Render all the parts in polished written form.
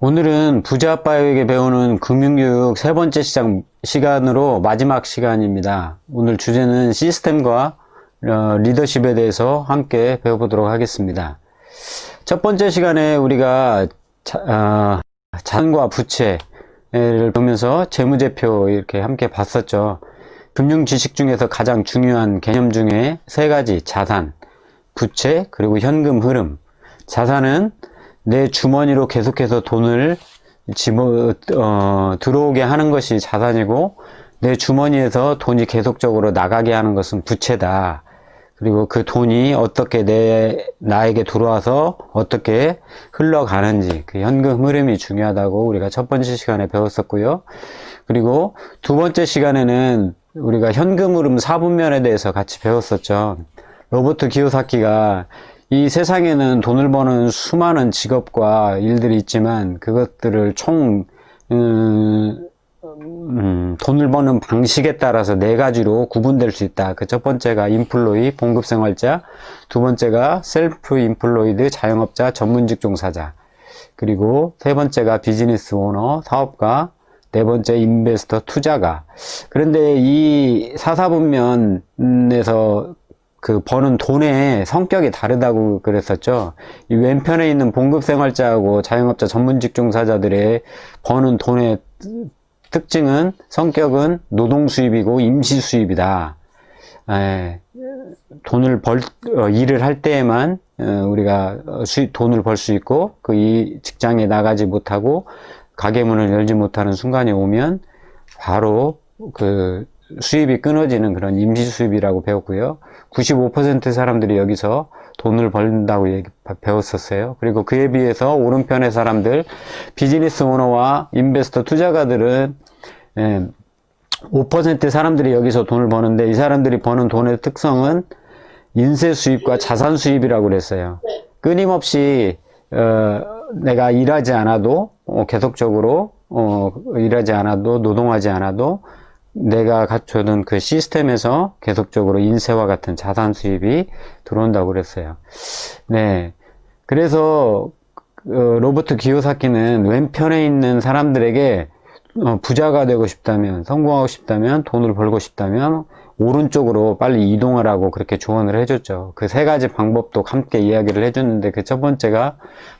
오늘은 부자 아빠에게 배우는 금융교육 세 번째 시간으로 마지막 시간입니다. 오늘 주제는 시스템과 리더십에 대해서 함께 배워보도록 하겠습니다. 첫 번째 시간에 우리가 자산과 부채를 보면서 재무제표 이렇게 함께 봤었죠. 금융 지식 중에서 가장 중요한 개념 중에 세 가지: 자산, 부채, 그리고 현금 흐름. 자산은 내 주머니로 계속해서 돈을 들어오게 하는 것이 자산이고, 내 주머니에서 돈이 계속적으로 나가게 하는 것은 부채다. 그리고 그 돈이 어떻게 나에게 들어와서 어떻게 흘러가는지, 그 현금 흐름이 중요하다고 우리가 첫 번째 시간에 배웠었고요. 그리고 두 번째 시간에는 우리가 현금 흐름 4분면에 대해서 같이 배웠었죠. 로버트 기요사키가 이 세상에는 돈을 버는 수많은 직업과 일들이 있지만 그것들을 돈을 버는 방식에 따라서 네 가지로 구분될 수 있다. 그 첫 번째가 인플로이, 봉급생활자, 두 번째가 셀프 인플로이드, 자영업자, 전문직 종사자, 그리고 세 번째가 비즈니스 오너, 사업가, 네 번째 인베스터, 투자가. 그런데 이 사사분면에서 그 버는 돈의 성격이 다르다고 그랬었죠. 이 왼편에 있는 봉급생활자하고 자영업자, 전문직 종사자들의 버는 돈의 특징은, 성격은 노동수입이고 임시수입이다. 일을 할 때에만 우리가 돈을 벌 수 있고, 이 직장에 나가지 못하고 가게문을 열지 못하는 순간이 오면 바로 그 수입이 끊어지는 그런 임시수입이라고 배웠고요. 95% 사람들이 여기서 돈을 벌는다고 배웠었어요. 그리고 그에 비해서 오른편의 사람들, 비즈니스 오너와 인베스터, 투자가들은 5% 사람들이 여기서 돈을 버는데, 이 사람들이 버는 돈의 특성은 인세 수입과 자산 수입이라고 그랬어요. 끊임없이 내가 일하지 않아도, 계속적으로 일하지 않아도, 노동하지 않아도 내가 갖춰둔 그 시스템에서 계속적으로 인세와 같은 자산 수입이 들어온다고 그랬어요. 네. 그래서 로버트 기요사키는 왼편에 있는 사람들에게 부자가 되고 싶다면, 성공하고 싶다면, 돈을 벌고 싶다면 오른쪽으로 빨리 이동하라고 그렇게 조언을 해줬죠. 그 세 가지 방법도 함께 이야기를 해줬는데, 그 첫 번째가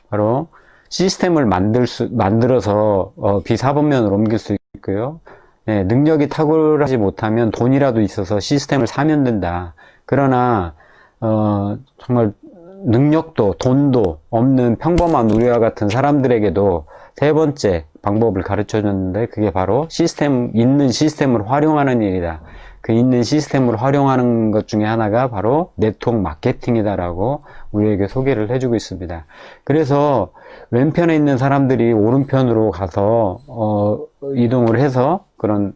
바로 시스템을 만들어서 비사분면으로 옮길 수 있고요. 네, 능력이 탁월하지 못하면 돈이라도 있어서 시스템을 사면 된다. 그러나 정말 능력도 돈도 없는 평범한 우리와 같은 사람들에게도 세 번째 방법을 가르쳐 줬는데, 그게 바로 있는 시스템을 활용하는 일이다. 그 있는 시스템을 활용하는 것 중에 하나가 바로 네트워크 마케팅이다라고 우리에게 소개를 해주고 있습니다. 그래서 왼편에 있는 사람들이 오른편으로 가서 이동을 해서 그런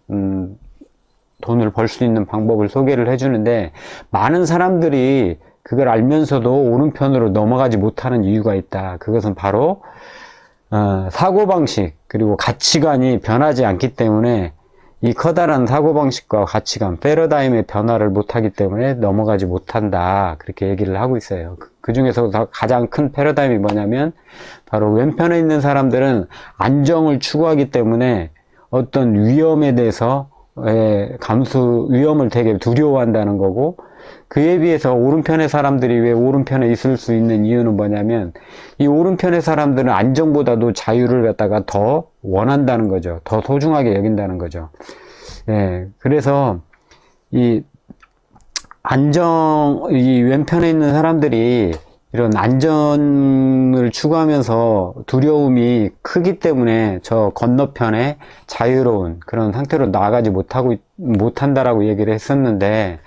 돈을 벌 수 있는 방법을 소개를 해주는데, 많은 사람들이 그걸 알면서도 오른편으로 넘어가지 못하는 이유가 있다. 그것은 바로 사고방식 그리고 가치관이 변하지 않기 때문에, 이 커다란 사고방식과 가치관, 패러다임의 변화를 못하기 때문에 넘어가지 못한다. 그렇게 얘기를 하고 있어요. 그 중에서 가장 큰 패러다임이 뭐냐면, 바로 왼편에 있는 사람들은 안정을 추구하기 때문에 어떤 위험에 대해서 위험을 되게 두려워한다는 거고, 그에 비해서 오른편의 사람들이 왜 오른편에 있을 수 있는 이유는 뭐냐면, 이 오른편의 사람들은 안정보다도 자유를 갖다가 더 원한다는 거죠. 더 소중하게 여긴다는 거죠. 그래서 이 왼편에 있는 사람들이 이런 안전을 추구하면서 두려움이 크기 때문에 저 건너편에 자유로운 그런 상태로 나아가지 못한다라고 얘기를 했었는데,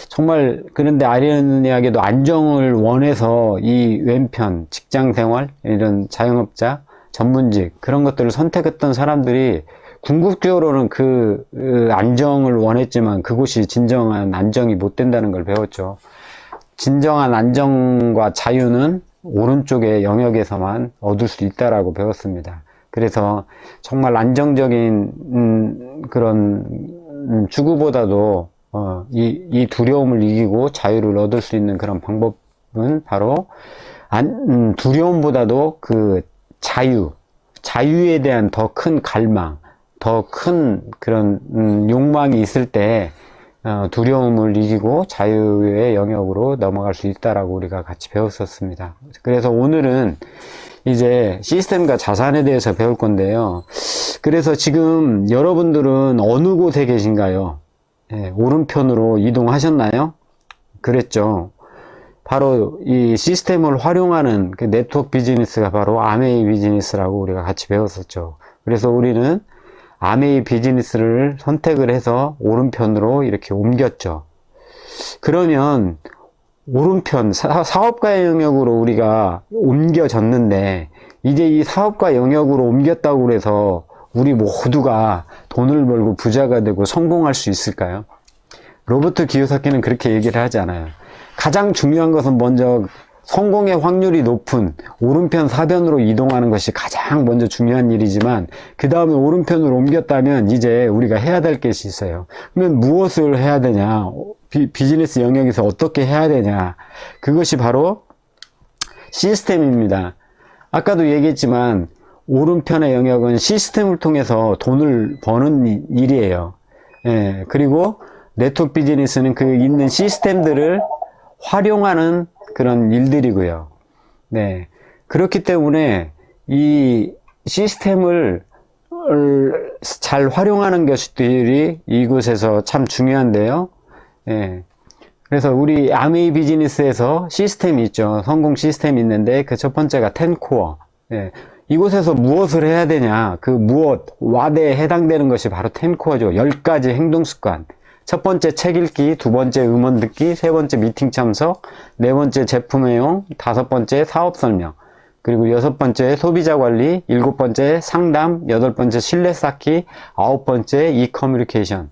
정말 그런데 아이러니하게도 안정을 원해서 이 왼편, 직장생활, 이런 자영업자, 전문직, 그런 것들을 선택했던 사람들이 궁극적으로는 그 안정을 원했지만 그곳이 진정한 안정이 못 된다는 걸 배웠죠. 진정한 안정과 자유는 오른쪽의 영역에서만 얻을 수 있다라고 배웠습니다. 그래서 정말 안정적인 그런 추구보다도 이 두려움을 이기고 자유를 얻을 수 있는 그런 방법은 바로 두려움보다도 그 자유, 자유에 대한 더 큰 갈망, 더 큰 그런 욕망이 있을 때 두려움을 이기고 자유의 영역으로 넘어갈 수 있다라고 우리가 같이 배웠었습니다. 그래서 오늘은 이제 시스템과 자산에 대해서 배울 건데요. 그래서 지금 여러분들은 어느 곳에 계신가요? 예, 오른편으로 이동하셨나요? 그랬죠. 바로 이 시스템을 활용하는 그 네트워크 비즈니스가 바로 아메이 비즈니스라고 우리가 같이 배웠었죠. 그래서 우리는 아메이 비즈니스를 선택을 해서 오른편으로 이렇게 옮겼죠. 그러면 오른편 사업가 영역으로 우리가 옮겨졌는데 이제 이 사업가 영역으로 옮겼다고 해서 우리 모두가 돈을 벌고 부자가 되고 성공할 수 있을까요? 로버트 기요사키는 그렇게 얘기를 하지 않아요. 가장 중요한 것은 먼저 성공의 확률이 높은 오른편 사변으로 이동하는 것이 가장 먼저 중요한 일이지만 그 다음에 오른편으로 옮겼다면 이제 우리가 해야 될 것이 있어요. 그러면 무엇을 해야 되냐? 비즈니스 영역에서 어떻게 해야 되냐? 그것이 바로 시스템입니다. 아까도 얘기했지만 오른편의 영역은 시스템을 통해서 돈을 버는 일이에요. 예, 그리고 네트워크 비즈니스는 그 있는 시스템들을 활용하는 그런 일들이고요. 네. 그렇기 때문에 이 시스템을 잘 활용하는 것들이 이곳에서 참 중요한데요. 예. 그래서 우리 아메이 비즈니스에서 시스템이 있죠. 성공 시스템이 있는데 그 첫 번째가 10코어. 예. 이곳에서 무엇을 해야 되냐? 그 무엇, 와드에 해당되는 것이 바로 10코어죠. 10가지 행동 습관. 첫 번째 책 읽기, 두 번째 음원 듣기, 세 번째 미팅 참석, 네 번째 제품 애용, 다섯 번째 사업 설명, 그리고 여섯 번째 소비자 관리, 일곱 번째 상담, 여덟 번째 신뢰 쌓기, 아홉 번째 이커뮤니케이션,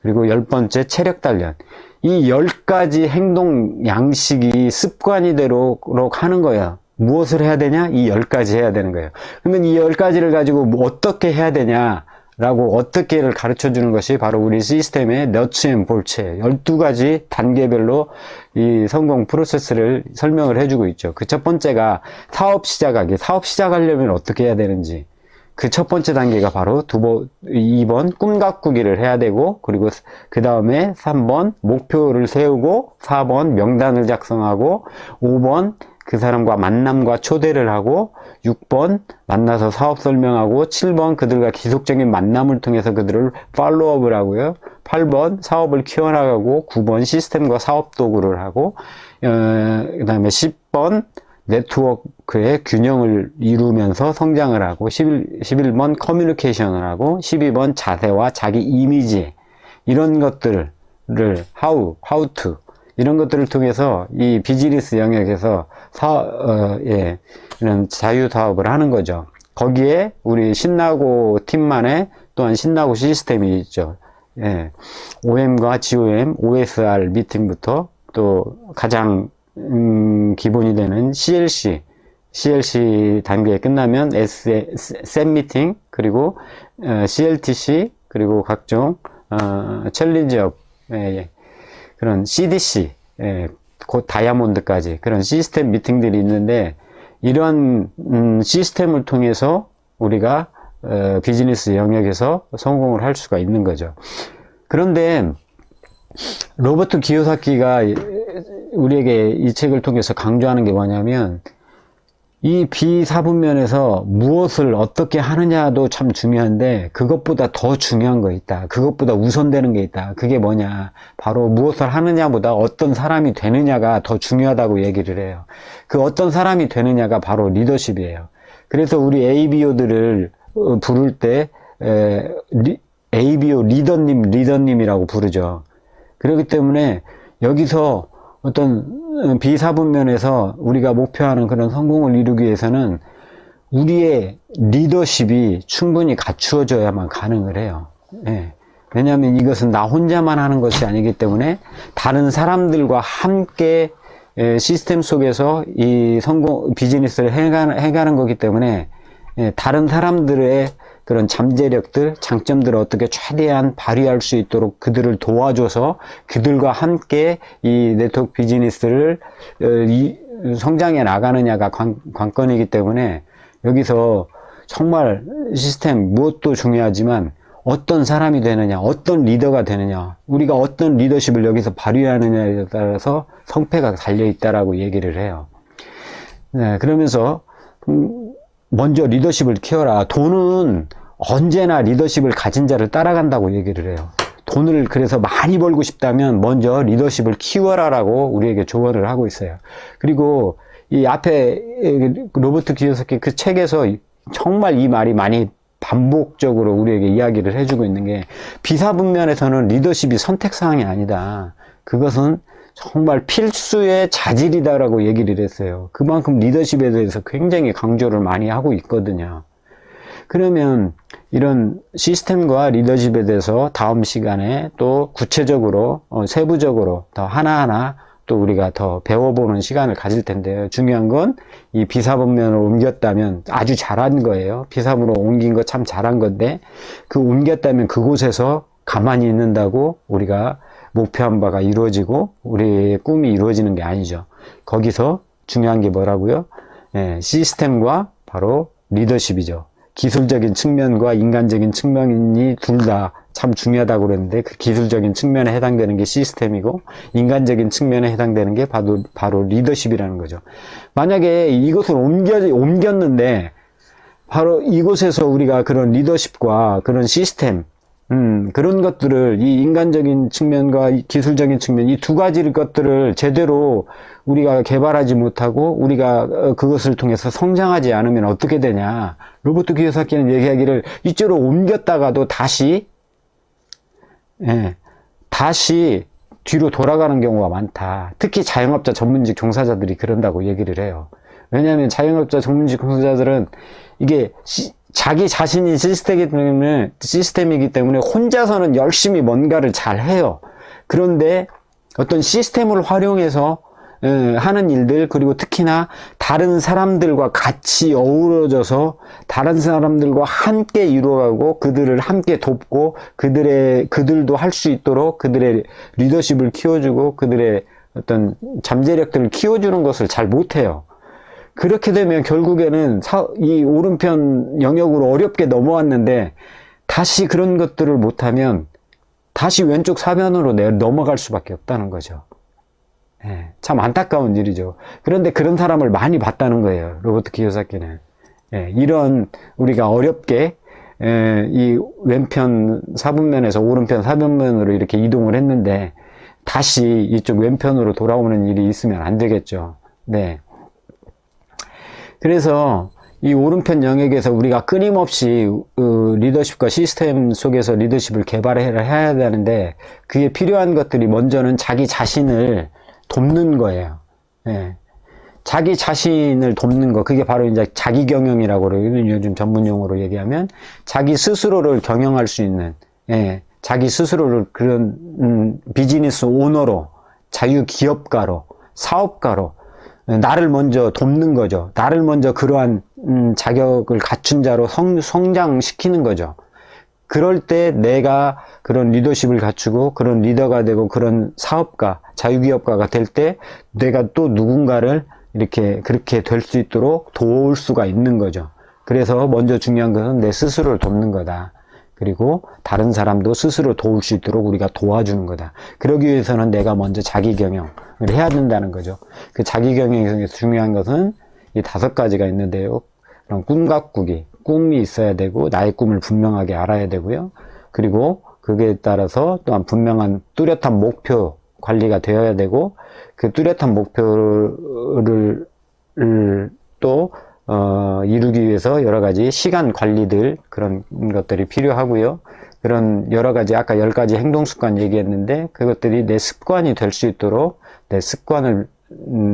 그리고 열 번째 체력 단련. 이 10가지 행동 양식이 습관이 되도록 하는 거예요. 무엇을 해야 되냐? 이 10가지 해야 되는 거예요. 그러면 이 10가지를 가지고 뭐 어떻게 해야 되냐? 라고 어떻게를 가르쳐 주는 것이 바로 우리 시스템의 너츠 앤 볼트 12가지 단계별로 이 성공 프로세스를 설명을 해주고 있죠. 그 첫 번째가 사업 시작하기. 사업 시작하려면 어떻게 해야 되는지. 그 첫 번째 단계가 바로 2번 꿈 가꾸기를 해야 되고, 그리고 그 다음에 3번 목표를 세우고, 4번 명단을 작성하고, 5번 그 사람과 만남과 초대를 하고, 6번 만나서 사업 설명하고, 7번 그들과 지속적인 만남을 통해서 그들을 팔로우업을 하고요. 8번 사업을 키워나가고, 9번 시스템과 사업 도구를 하고, 그 다음에 10번 네트워크의 균형을 이루면서 성장을 하고, 11번 커뮤니케이션을 하고, 12번 자세와 자기 이미지, 이런 것들을 how to 이런 것들을 통해서 이 비즈니스 영역에서 이런 자유 사업을 하는 거죠. 거기에 우리 신나고 팀만의 또한 신나고 시스템이 있죠. 예. OM과 GOM, OSR 미팅부터 또 가장 기본이 되는 CLC 단계에 끝나면 SEM 미팅, 그리고 CLTC, 그리고 각종 챌린지업, 그런 CDC, 곧 다이아몬드까지 그런 시스템 미팅들이 있는데, 이러한 시스템을 통해서 우리가 비즈니스 영역에서 성공을 할 수가 있는 거죠. 그런데 로버트 기요사키가 우리에게 이 책을 통해서 강조하는 게 뭐냐면, 이 비사분면에서 무엇을 어떻게 하느냐도 참 중요한데, 그것보다 더 중요한 거 있다. 그것보다 우선되는 게 있다. 그게 뭐냐? 바로 무엇을 하느냐보다 어떤 사람이 되느냐가 더 중요하다고 얘기를 해요. 그 어떤 사람이 되느냐가 바로 리더십이에요. 그래서 우리 ABO들을 부를 때 ABO 리더님이라고 부르죠. 그렇기 때문에 여기서 어떤 비사분면에서 우리가 목표하는 그런 성공을 이루기 위해서는 우리의 리더십이 충분히 갖추어져야만 가능을 해요. 예. 왜냐하면 이것은 나 혼자만 하는 것이 아니기 때문에 다른 사람들과 함께 시스템 속에서 이 성공 비즈니스를 해가는 거기 때문에 다른 사람들의 그런 잠재력들, 장점들을 어떻게 최대한 발휘할 수 있도록 그들을 도와줘서 그들과 함께 이 네트워크 비즈니스를 성장해 나가느냐가 관건이기 때문에, 여기서 정말 시스템 무엇도 중요하지만 어떤 사람이 되느냐, 어떤 리더가 되느냐, 우리가 어떤 리더십을 여기서 발휘하느냐에 따라서 성패가 달려있다라고 얘기를 해요. 네, 그러면서 먼저 리더십을 키워라. 돈은 언제나 리더십을 가진 자를 따라간다고 얘기를 해요. 돈을 그래서 많이 벌고 싶다면 먼저 리더십을 키워라라고 우리에게 조언을 하고 있어요. 그리고 이 앞에 로버트 키요사키 그 책에서 정말 이 말이 많이 반복적으로 우리에게 이야기를 해주고 있는 게, 비사분면에서는 리더십이 선택사항이 아니다. 그것은 정말 필수의 자질이다라고 얘기를 했어요. 그만큼 리더십에 대해서 굉장히 강조를 많이 하고 있거든요. 그러면 이런 시스템과 리더십에 대해서 다음 시간에 또 구체적으로 세부적으로 더 하나하나 또 우리가 더 배워보는 시간을 가질 텐데요. 중요한 건 이 비사분면으로 옮겼다면 아주 잘한 거예요. 비사분으로 옮긴 거 참 잘한 건데, 그 옮겼다면 그곳에서 가만히 있는다고 우리가 목표한 바가 이루어지고 우리의 꿈이 이루어지는 게 아니죠. 거기서 중요한 게 뭐라고요? 시스템과 바로 리더십이죠. 기술적인 측면과 인간적인 측면이 둘 다 참 중요하다고 그랬는데, 그 기술적인 측면에 해당되는 게 시스템이고 인간적인 측면에 해당되는 게 바로 리더십이라는 거죠. 만약에 이것을 옮겼는데 바로 이곳에서 우리가 그런 리더십과 그런 시스템, 그런 것들을, 이 인간적인 측면과 이 기술적인 측면, 이 두 가지 것들을 제대로 우리가 개발하지 못하고 우리가 그것을 통해서 성장하지 않으면 어떻게 되냐. 로버트 키요사키는 얘기하기를, 이쪽으로 옮겼다가도 다시 뒤로 돌아가는 경우가 많다. 특히 자영업자 전문직 종사자들이 그런다고 얘기를 해요. 왜냐하면 자영업자 전문직 종사자들은 이게 자기 자신이 시스템이기 때문에 혼자서는 열심히 뭔가를 잘 해요. 그런데 어떤 시스템을 활용해서 하는 일들, 그리고 특히나 다른 사람들과 같이 어우러져서 다른 사람들과 함께 이루어가고 그들을 함께 돕고 그들도 할 수 있도록 그들의 리더십을 키워주고 그들의 어떤 잠재력들을 키워주는 것을 잘 못해요. 그렇게 되면 결국에는 이 오른편 영역으로 어렵게 넘어왔는데, 다시 그런 것들을 못하면 다시 왼쪽 사변으로 넘어갈 수밖에 없다는 거죠. 참 안타까운 일이죠. 그런데 그런 사람을 많이 봤다는 거예요, 로버트 키요사키는. 이런 우리가 어렵게 이 왼편 사분면에서 오른편 사분면으로 이렇게 이동을 했는데 다시 이쪽 왼편으로 돌아오는 일이 있으면 안 되겠죠. 네. 그래서 이 오른편 영역에서 우리가 끊임없이 리더십과 시스템 속에서 리더십을 개발해야 되는데, 그게 필요한 것들이 먼저는 자기 자신을 돕는 거예요. 자기 자신을 돕는 거, 그게 바로 이제 자기 경영이라고 그러거든요. 요즘 전문 용어로 얘기하면 자기 스스로를 경영할 수 있는, 자기 스스로를 그런 비즈니스 오너로, 자유 기업가로, 사업가로 나를 먼저 돕는 거죠. 나를 먼저 그러한 자격을 갖춘 자로 성장시키는 거죠. 그럴 때 내가 그런 리더십을 갖추고 그런 리더가 되고 그런 사업가, 자유기업가가 될 때 내가 또 누군가를 그렇게 될 수 있도록 도울 수가 있는 거죠. 그래서 먼저 중요한 것은 내 스스로를 돕는 거다. 그리고 다른 사람도 스스로 도울 수 있도록 우리가 도와주는 거다. 그러기 위해서는 내가 먼저 자기 경영을 해야 된다는 거죠. 그 자기 경영에서 중요한 것은 이 5가지가 있는데요. 그런 꿈 가꾸기, 꿈이 있어야 되고 나의 꿈을 분명하게 알아야 되고요. 그리고 그게 따라서 또한 분명한 뚜렷한 목표 관리가 되어야 되고, 그 뚜렷한 목표를 또 이루기 위해서 여러 가지 시간 관리들, 그런 것들이 필요하고요. 그런 여러 가지, 아까 10가지 행동 습관 얘기했는데 그것들이 내 습관이 될 수 있도록 내 습관을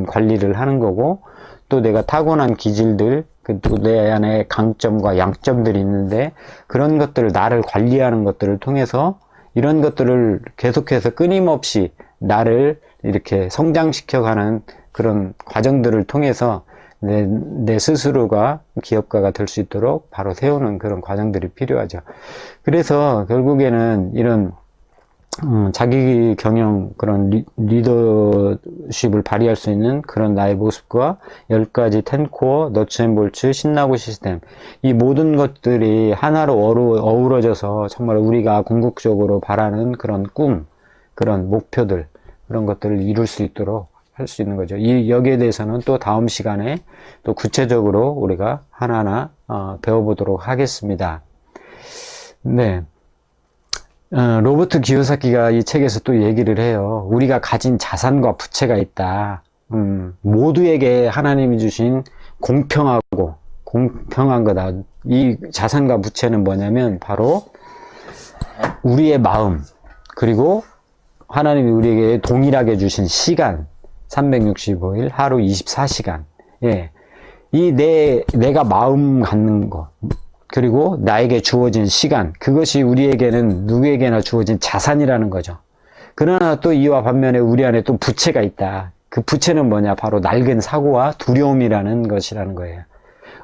관리를 하는 거고, 또 내가 타고난 기질들, 또 내 안에 강점과 양점들이 있는데 그런 것들을, 나를 관리하는 것들을 통해서 이런 것들을 계속해서 끊임없이 나를 이렇게 성장시켜가는 그런 과정들을 통해서 내 스스로가 기업가가 될 수 있도록 바로 세우는 그런 과정들이 필요하죠. 그래서 결국에는 이런 자기 경영, 그런 리더십을 리더십을 발휘할 수 있는 그런 나의 모습과 10가지 10코어, 너츠앤볼츠, 신나고 시스템, 이 모든 것들이 하나로 어우러져서 정말 우리가 궁극적으로 바라는 그런 꿈, 그런 목표들, 그런 것들을 이룰 수 있도록 할 수 있는 거죠. 여기에 대해서는 또 다음 시간에 또 구체적으로 우리가 하나하나 배워보도록 하겠습니다. 네. 로버트 기요사키가 이 책에서 또 얘기를 해요. 우리가 가진 자산과 부채가 있다. 모두에게 하나님이 주신 공평하고 공평한 거다. 이 자산과 부채는 뭐냐면 바로 우리의 마음, 그리고 하나님이 우리에게 동일하게 주신 시간, 365일, 하루 24시간. 예. 내가 마음 갖는 거, 그리고 나에게 주어진 시간, 그것이 우리에게는 누구에게나 주어진 자산이라는 거죠. 그러나 또 이와 반면에 우리 안에 또 부채가 있다. 그 부채는 뭐냐? 바로 낡은 사고와 두려움이라는 것이라는 거예요.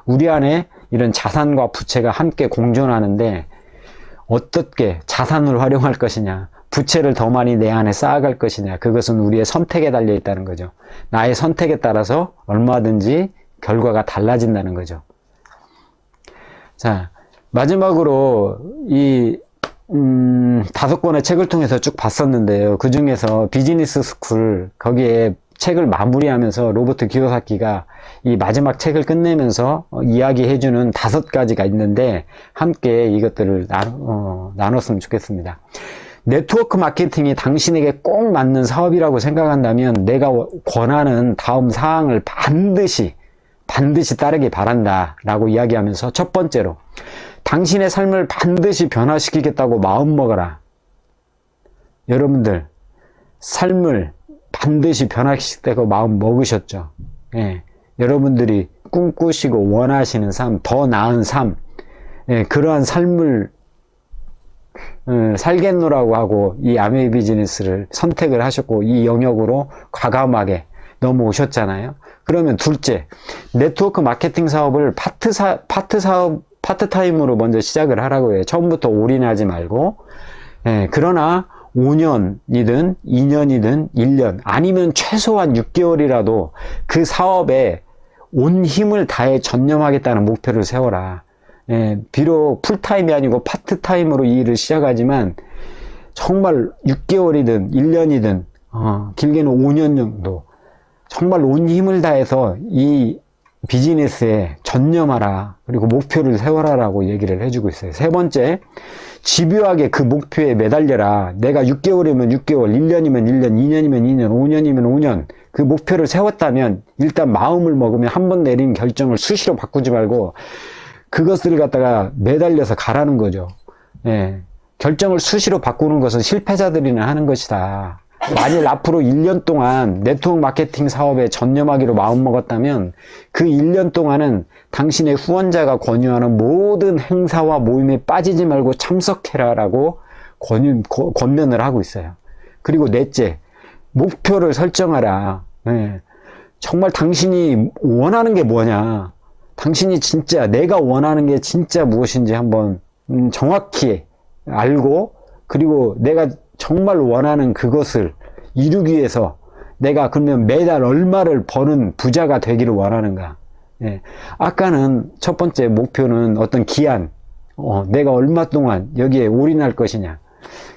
우리 안에 이런 자산과 부채가 함께 공존하는데 어떻게 자산을 활용할 것이냐, 부채를 더 많이 내 안에 쌓아갈 것이냐, 그것은 우리의 선택에 달려 있다는 거죠. 나의 선택에 따라서 얼마든지 결과가 달라진다는 거죠. 자, 마지막으로 이 5권의 책을 통해서 쭉 봤었는데요. 그 중에서 비즈니스 스쿨, 거기에 책을 마무리하면서 로버트 기요사키가 이 마지막 책을 끝내면서 이야기해주는 5가지가 있는데 함께 이것들을 나눴으면 좋겠습니다. 네트워크 마케팅이 당신에게 꼭 맞는 사업이라고 생각한다면 내가 권하는 다음 사항을 반드시 따르기 바란다 라고 이야기하면서, 첫 번째로 당신의 삶을 반드시 변화시키겠다고 마음먹어라. 여러분들 삶을 반드시 변화시키겠다고 마음 먹으셨죠? 예, 여러분들이 꿈꾸시고 원하시는 삶, 더 나은 삶, 예, 그러한 삶을 살겠노라고 하고 이 아메이 비즈니스를 선택을 하셨고 이 영역으로 과감하게 넘어오셨잖아요. 그러면 둘째, 네트워크 마케팅 사업을 파트타임으로 먼저 시작을 하라고 해요. 처음부터 올인하지 말고. 예, 그러나 5년이든 2년이든 1년 아니면 최소한 6개월이라도 그 사업에 온 힘을 다해 전념하겠다는 목표를 세워라. 예, 비록 풀타임이 아니고 파트타임으로 이 일을 시작하지만 정말 6개월이든 1년이든 길게는 5년 정도 정말 온 힘을 다해서 이 비즈니스에 전념하라. 그리고 목표를 세워라라고 얘기를 해주고 있어요. 세 번째, 집요하게 그 목표에 매달려라. 내가 6개월이면 6개월, 1년이면 1년, 2년이면 2년, 5년이면 5년 그 목표를 세웠다면 일단 마음을 먹으면 한 번 내린 결정을 수시로 바꾸지 말고 그것을 갖다가 매달려서 가라는 거죠. 예. 결정을 수시로 바꾸는 것은 실패자들이나 하는 것이다. 만일 앞으로 1년 동안 네트워크 마케팅 사업에 전념하기로 마음먹었다면 그 1년 동안은 당신의 후원자가 권유하는 모든 행사와 모임에 빠지지 말고 참석해라 라고 권면을 하고 있어요. 그리고 넷째, 목표를 설정하라. 예. 정말 당신이 원하는 게 뭐냐, 당신이 진짜 내가 원하는 게 진짜 무엇인지 한번 정확히 알고, 그리고 내가 정말 원하는 그것을 이루기 위해서 내가 그러면 매달 얼마를 버는 부자가 되기를 원하는가. 예. 아까는 첫 번째 목표는 어떤 기한, 내가 얼마 동안 여기에 올인할 것이냐.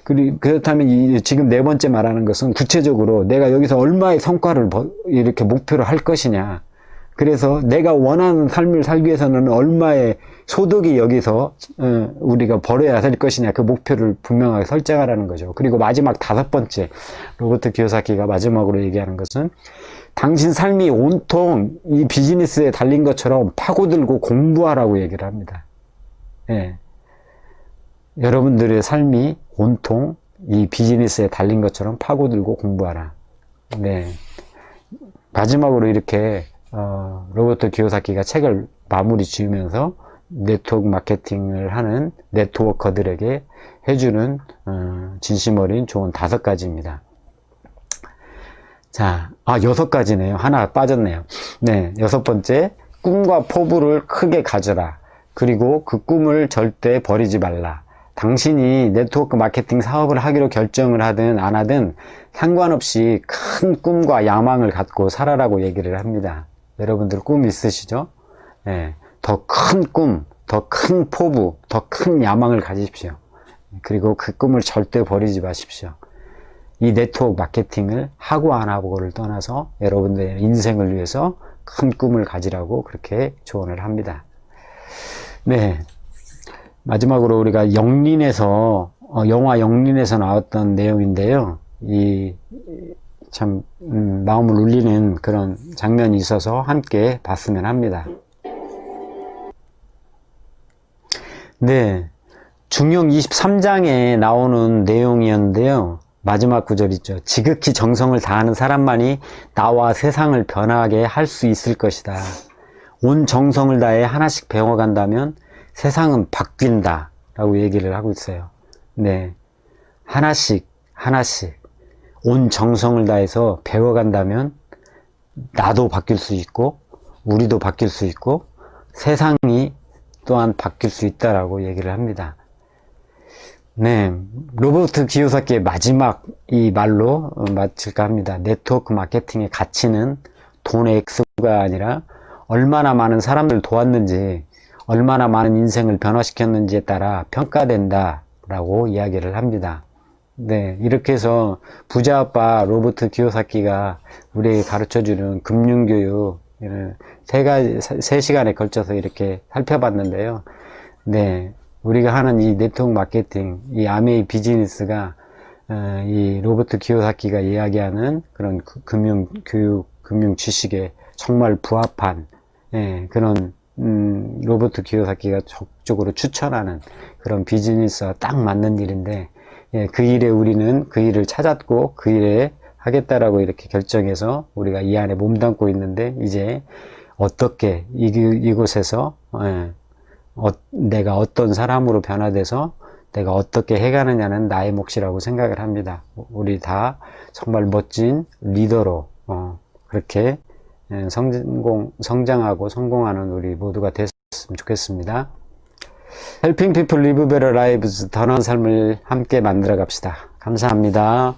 그렇다면 지금 네 번째 말하는 것은 구체적으로 내가 여기서 얼마의 성과를 이렇게 목표로 할 것이냐. 그래서 내가 원하는 삶을 살기 위해서는 얼마의 소득이 여기서 우리가 벌어야 될 것이냐, 그 목표를 분명하게 설정하라는 거죠. 그리고 마지막 5번째, 로버트 기요사키가 마지막으로 얘기하는 것은 당신 삶이 온통 이 비즈니스에 달린 것처럼 파고들고 공부하라고 얘기를 합니다. 예. 여러분들의 삶이 온통 이 비즈니스에 달린 것처럼 파고들고 공부하라. 네. 마지막으로 이렇게 로버트 기요사키가 책을 마무리 지으면서 네트워크 마케팅을 하는 네트워커들에게 해주는 진심 어린 조언 5가지입니다. 자, 6가지네요. 하나 빠졌네요. 네, 6번째, 꿈과 포부를 크게 가져라. 그리고 그 꿈을 절대 버리지 말라. 당신이 네트워크 마케팅 사업을 하기로 결정을 하든 안 하든 상관없이 큰 꿈과 야망을 갖고 살아라고 얘기를 합니다. 여러분들 꿈 있으시죠? 예, 더 큰 꿈, 더 큰 포부, 더 큰 야망을 가지십시오. 그리고 그 꿈을 절대 버리지 마십시오. 이 네트워크 마케팅을 하고 안 하고를 떠나서 여러분들의 인생을 위해서 큰 꿈을 가지라고 그렇게 조언을 합니다. 네. 마지막으로 우리가 영린에서, 영화 영린에서 나왔던 내용인데요. 참, 마음을 울리는 그런 장면이 있어서 함께 봤으면 합니다. 네. 중용 23장에 나오는 내용이었는데요. 마지막 구절 있죠. 지극히 정성을 다하는 사람만이 나와 세상을 변하게 할 수 있을 것이다. 온 정성을 다해 하나씩 배워간다면 세상은 바뀐다 라고 얘기를 하고 있어요. 네, 하나씩 온 정성을 다해서 배워간다면 나도 바뀔 수 있고 우리도 바뀔 수 있고 세상이 또한 바뀔 수 있다라고 얘기를 합니다. 네, 로버트 기요사키의 마지막 이 말로 마칠까 합니다. 네트워크 마케팅의 가치는 돈의 액수가 아니라 얼마나 많은 사람을 도왔는지, 얼마나 많은 인생을 변화시켰는지에 따라 평가된다 라고 이야기를 합니다. 네, 이렇게 해서 부자 아빠 로버트 기요사키가 우리에게 가르쳐주는 금융교육 세 시간에 걸쳐서 이렇게 살펴봤는데요. 네, 우리가 하는 이 네트워크 마케팅, 이 아메이 비즈니스가 이 로버트 기요사키가 이야기하는 그런 금융교육, 금융 지식에 정말 부합한 그런 로버트 기요사키가 적극적으로 추천하는 그런 비즈니스와 딱 맞는 일인데, 그 일에 우리는 그 일을 찾았고 그 일에 하겠다라고 이렇게 결정해서 우리가 이 안에 몸담고 있는데, 이제 어떻게 이곳에서 내가 어떤 사람으로 변화돼서 내가 어떻게 해가느냐는 나의 몫이라고 생각을 합니다. 우리 다 정말 멋진 리더로 그렇게 성장하고 성공하는 우리 모두가 됐으면 좋겠습니다. Helping People Live Better Lives, 더 나은 삶을 함께 만들어 갑시다. 감사합니다.